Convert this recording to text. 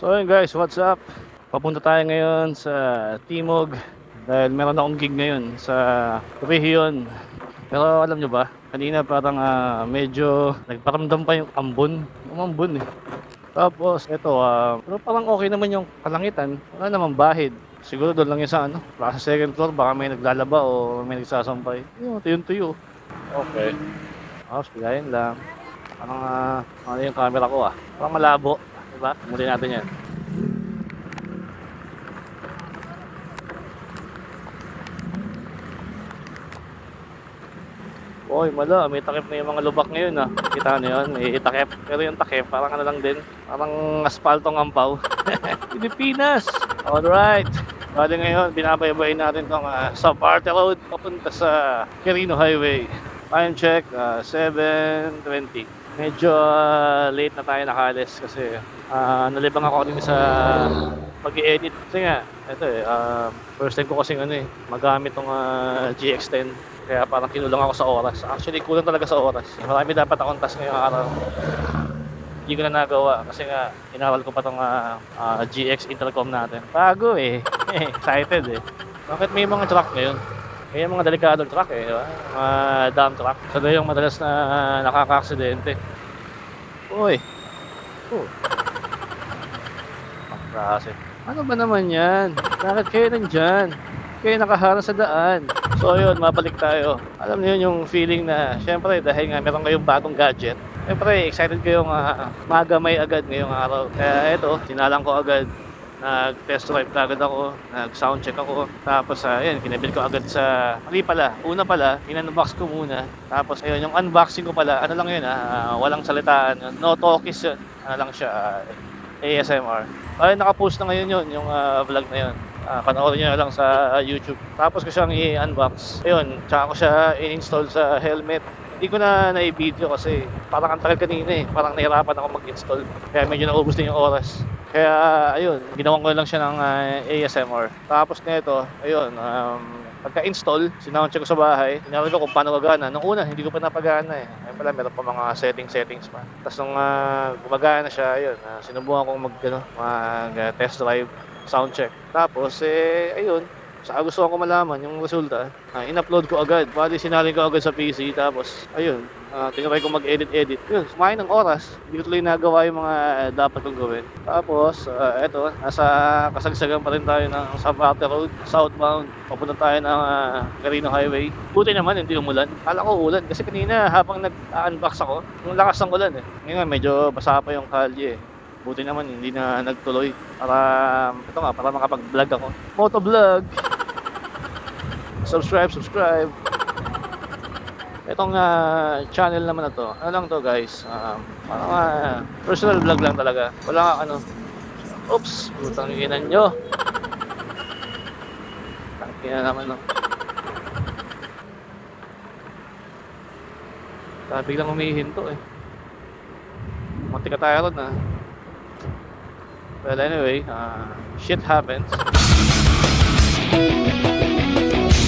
So ayun guys, what's up? Papunta tayo ngayon sa Timog dahil meron akong gig ngayon sa Region. Pero alam nyo ba, kanina parang medyo nagparamdam pa yung ambon. Umambon eh. Tapos ito, pero parang okay naman yung kalangitan. Wala naman bahid. Siguro doon lang yun sa sa second floor, baka may naglalaba o may nagsasampay. Yun, tuyong-tuyo. Okay. Tapos bigayin lang. Parang ano yung camera ko parang malabo. Diba? Muli natin yan. Oy, may takip na yung mga lubak ngayon Kita nyo yun, may takip. Pero yung takip, parang ano lang din. Parang aspaltong ampaw. Pilipinas! Alright. Bali ngayon, binabaybayin natin tong Sub-Arte Road papunta sa Quirino Highway. Time check, 7:20. Medyo late na tayo nakalis kasi nalibang ako rin sa pag-i-edit. Kasi nga, ito first time ko kasi magamit tong GX10. Kaya parang kinulang ako sa oras. Actually, kulang talaga sa oras. Marami dapat akong task ngayong araw. Hindi ko na nagawa kasi nga inaral ko pa tong GX intercom natin. Bago excited Bakit may mga truck ngayon? May mga delikadong truck di ba? Mga dump truck. Sila yung madalas na nakaka-aksidente. Uy! Pangkrase. Ano ba naman yan? Bakit kayo nandyan? Kayo nakaharang sa daan. So yun, mabalik tayo. Alam niyo yung feeling na, syempre dahil nga meron kayong bagong gadget, syempre excited kayong magamay agad ngayong araw. Kaya eto, sinalang ko agad. Nag-test drive na agad ako, nag-sound check ako. Tapos ayun, kinabil ko agad sa... Una pala, in-unbox ko muna. Tapos ayun, yung unboxing ko pala, ano lang yun walang salitaan. No talkies yun. Ano lang siya, ASMR. Ay, nakapost na ngayon yun, yung vlog na yun. Panoorin nyo na lang sa YouTube. Tapos ko siyang i-unbox. Ayun, tsaka ko siya i-install sa helmet. Hindi ko na na-video kasi parang ang tagal kanina Parang nahirapan ako mag-install. Kaya medyo naubos din yung oras. Kaya ayun, ginawan ko lang siya ng ASMR. Tapos nito, ayun, pagka-install, sinound check ko sa bahay. Tinawag ko kung paano gagana. Nung una, hindi ko pa napagana Ayun pala, meron pa mga settings pa. Tapos nung gumagana siya, ayun, sinubukan kong mag-test drive, sound check. Tapos, ayun, sa gusto ko malaman yung resulta, in-upload ko agad. Bali, sinalin ko agad sa PC. Tapos, ayun, tinry ko mag-edit. Yun, sumahin ng oras. Hindi ko tuloy nagawa yung mga dapat kong gawin. Tapos, eto, nasa kasagsagan pa rin tayo ng Sub-Arte Road, southbound. Papunta tayo ng Quirino Highway. Buti naman, hindi umulan. Kala ko ulan. Kasi kanina, habang nag-unbox ako, yung lakas ng ulan Ngayon, medyo basa pa yung kalye Buti naman, hindi na nagtuloy. Para makapag-vlog ako. Motovlog! Subscribe. Itong channel naman na to, ano lang to guys, parang personal vlog lang talaga. Wala oops, putang inan nyo. Tangina naman biglang umihinto Munti ka tayo ron Well anyway, shit happens.